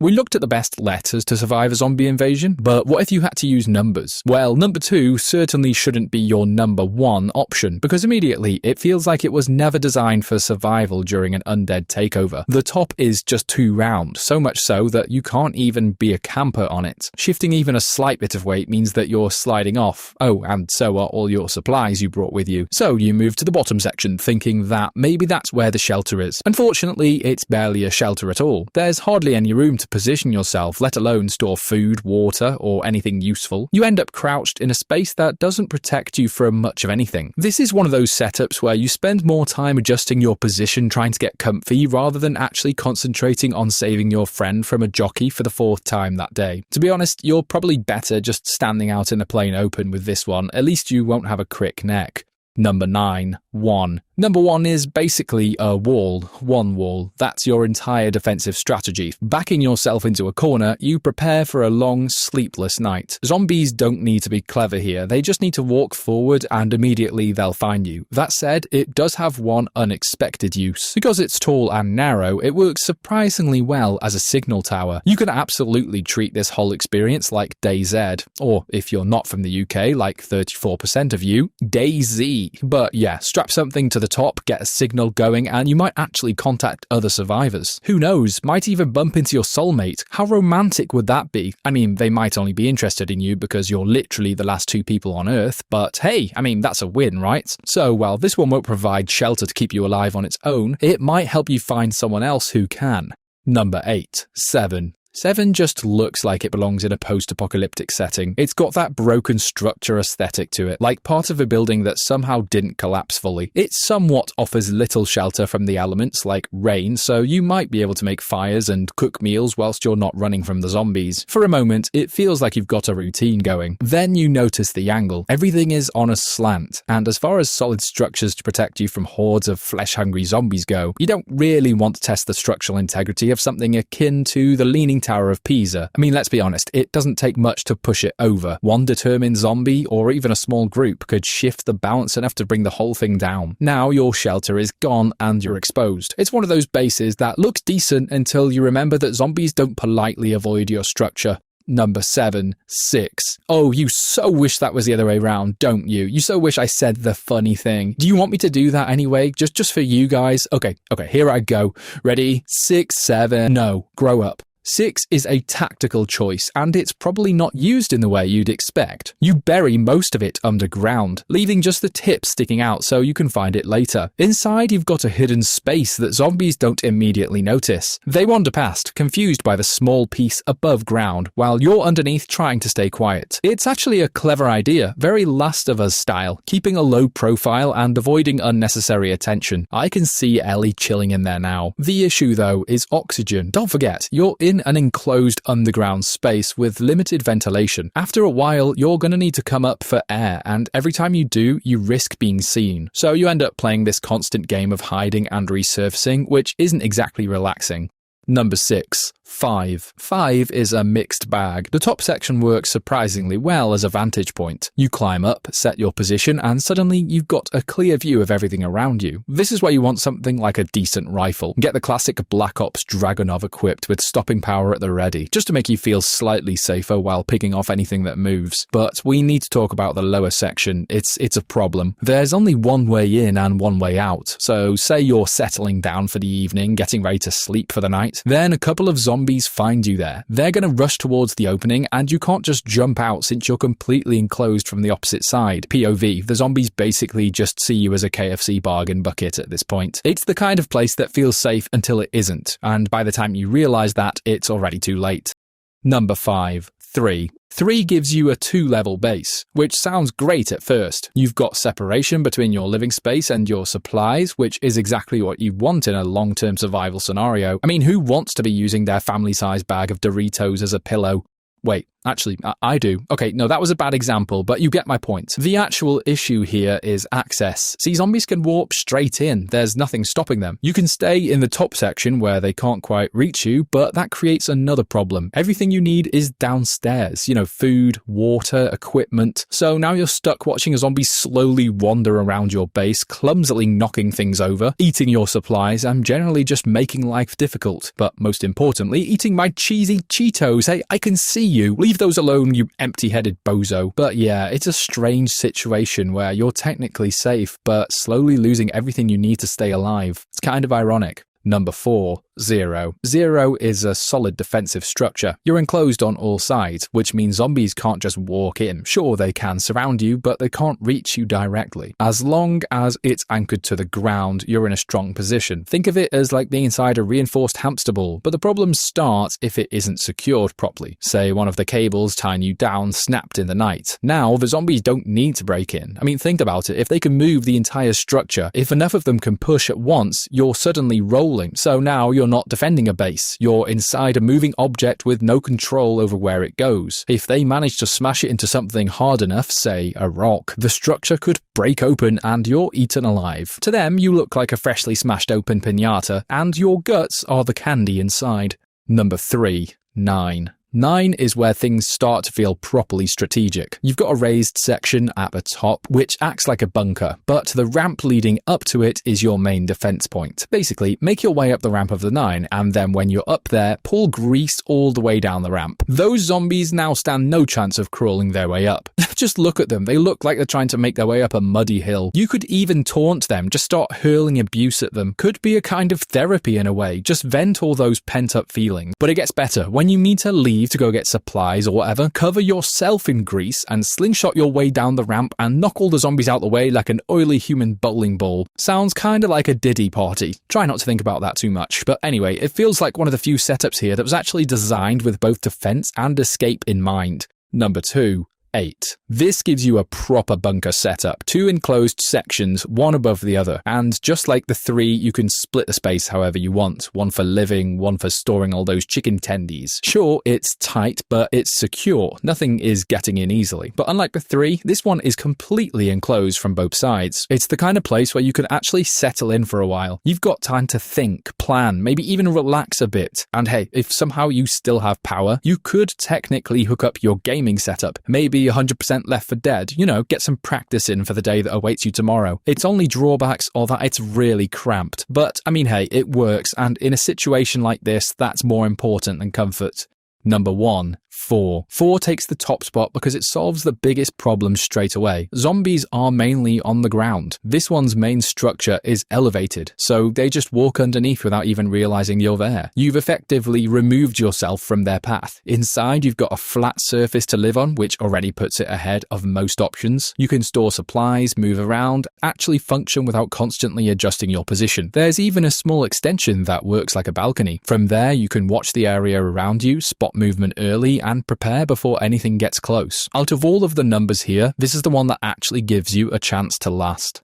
We looked at the best letters to survive a zombie invasion, but what if you had to use numbers? Well, number 2 certainly shouldn't be your number 1 option, because immediately it feels like it was never designed for survival during an undead takeover. The top is just too round, so much so that you can't even be a camper on it. Shifting even a slight bit of weight means that you're sliding off. Oh, and so are all your supplies you brought with you. So you move to the bottom section, thinking that maybe that's where the shelter is. Unfortunately, it's barely a shelter at all. There's hardly any room to position yourself, let alone store food, water, or anything useful. You end up crouched in a space that doesn't protect you from much of anything. This is one of those setups where you spend more time adjusting your position trying to get comfy rather than actually concentrating on saving your friend from a jockey for the 4th time that day. To be honest, you're probably better just standing out in the plain open with this one, at least you won't have a crick neck. Number 9. 1. Number 1 is basically a wall. One wall. That's your entire defensive strategy. Backing yourself into a corner, you prepare for a long, sleepless night. Zombies don't need to be clever here. They just need to walk forward and immediately they'll find you. That said, it does have one unexpected use. Because it's tall and narrow, it works surprisingly well as a signal tower. You can absolutely treat this whole experience like DayZ, or if you're not from the UK, like 34% of you, DayZ. But yeah, strap something to the top, get a signal going, and you might actually contact other survivors. Who knows, might even bump into your soulmate. How romantic would that be? I mean, they might only be interested in you because you're literally the last 2 people on Earth, but hey, I mean, that's a win, right? So while this one won't provide shelter to keep you alive on its own, it might help you find someone else who can. Number 8. 7. 7 just looks like it belongs in a post-apocalyptic setting. It's got that broken structure aesthetic to it, like part of a building that somehow didn't collapse fully. It somewhat offers little shelter from the elements, like rain, so you might be able to make fires and cook meals whilst you're not running from the zombies. For a moment, it feels like you've got a routine going. Then you notice the angle. Everything is on a slant, and as far as solid structures to protect you from hordes of flesh-hungry zombies go, you don't really want to test the structural integrity of something akin to the Leaning Tower of Pisa. I mean, let's be honest, it doesn't take much to push it over. One determined zombie, or even a small group, could shift the balance enough to bring the whole thing down. Now your shelter is gone and you're exposed. It's one of those bases that looks decent until you remember that zombies don't politely avoid your structure. Number 7. 6. Oh, you so wish that was the other way around, don't you? You so wish I said the funny thing. Do you want me to do that anyway? Just for you guys? Okay, here I go. Ready? 6, 7. No, grow up. 6 is a tactical choice, and it's probably not used in the way you'd expect. You bury most of it underground, leaving just the tip sticking out so you can find it later. Inside, you've got a hidden space that zombies don't immediately notice. They wander past, confused by the small piece above ground, while you're underneath trying to stay quiet. It's actually a clever idea, very Last of Us style, keeping a low profile and avoiding unnecessary attention. I can see Ellie chilling in there now. The issue, though, is oxygen. Don't forget, you're in an enclosed underground space with limited ventilation. After a while, you're going to need to come up for air, and every time you do, you risk being seen. So you end up playing this constant game of hiding and resurfacing, which isn't exactly relaxing. Number 6. 5. 5 is a mixed bag. The top section works surprisingly well as a vantage point. You climb up, set your position, and suddenly you've got a clear view of everything around you. This is where you want something like a decent rifle. Get the classic Black Ops Dragunov equipped with stopping power at the ready, just to make you feel slightly safer while picking off anything that moves. But we need to talk about the lower section. It's a problem. There's only one way in and one way out. So say you're settling down for the evening, getting ready to sleep for the night, then a couple of zombies find you there. They're going to rush towards the opening, and you can't just jump out since you're completely enclosed from the opposite side. POV, the zombies basically just see you as a KFC bargain bucket at this point. It's the kind of place that feels safe until it isn't, and by the time you realise that, it's already too late. Number 5. 3. 3 gives you a 2-level base, which sounds great at first. You've got separation between your living space and your supplies, which is exactly what you want in a long-term survival scenario. I mean, who wants to be using their family-sized bag of Doritos as a pillow? Wait, Actually, I do. Okay, no, that was a bad example, but you get my point. The actual issue here is access. See, zombies can warp straight in. There's nothing stopping them. You can stay in the top section where they can't quite reach you, but that creates another problem. Everything you need is downstairs. Food, water, equipment. So now you're stuck watching a zombie slowly wander around your base, clumsily knocking things over, eating your supplies, and generally just making life difficult. But most importantly, eating my cheesy Cheetos. Hey, I can see you. Leave those alone, you empty-headed bozo. But yeah, it's a strange situation where you're technically safe, but slowly losing everything you need to stay alive. It's kind of ironic. Number 4. Zero. Zero is a solid defensive structure. You're enclosed on all sides, which means zombies can't just walk in. Sure, they can surround you, but they can't reach you directly. As long as it's anchored to the ground, you're in a strong position. Think of it as like being inside a reinforced hamster ball, but the problem starts if it isn't secured properly. Say one of the cables tying you down snapped in the night. Now, the zombies don't need to break in. I mean, think about it. If they can move the entire structure, if enough of them can push at once, you're suddenly rolling. So now you're not defending a base. You're inside a moving object with no control over where it goes. If they manage to smash it into something hard enough, say a rock, the structure could break open and you're eaten alive. To them, you look like a freshly smashed open piñata, and your guts are the candy inside. Number 3. 9. 9 is where things start to feel properly strategic. You've got a raised section at the top, which acts like a bunker, but the ramp leading up to it is your main defense point. Basically, make your way up the ramp of the 9, and then when you're up there, pull grease all the way down the ramp. Those zombies now stand no chance of crawling their way up. Just look at them. They look like they're trying to make their way up a muddy hill. You could even taunt them, just start hurling abuse at them. Could be a kind of therapy in a way. Just vent all those pent-up feelings. But it gets better. When you need to leave to go get supplies or whatever, cover yourself in grease and slingshot your way down the ramp and knock all the zombies out the way like an oily human bowling ball. Sounds kinda like a Diddy party. Try not to think about that too much. But anyway, it feels like one of the few setups here that was actually designed with both defense and escape in mind. Number 2. 8. This gives you a proper bunker setup. 2 enclosed sections, one above the other. And just like the 3, you can split the space however you want. One for living, one for storing all those chicken tendies. Sure, it's tight, but it's secure. Nothing is getting in easily. But unlike the 3, this one is completely enclosed from both sides. It's the kind of place where you can actually settle in for a while. You've got time to think, plan, maybe even relax a bit. And hey, if somehow you still have power, you could technically hook up your gaming setup. Maybe 100% Left 4 Dead, get some practice in for the day that awaits you tomorrow. Its only drawbacks are that it's really cramped. But, I mean, hey, it works, and in a situation like this, that's more important than comfort. Number 1. 4. 4 takes the top spot because it solves the biggest problem straight away. Zombies are mainly on the ground. This one's main structure is elevated, so they just walk underneath without even realizing you're there. You've effectively removed yourself from their path. Inside, you've got a flat surface to live on, which already puts it ahead of most options. You can store supplies, move around, actually function without constantly adjusting your position. There's even a small extension that works like a balcony. From there, you can watch the area around you, spot movement early, and prepare before anything gets close. Out of all of the numbers here, this is the one that actually gives you a chance to last.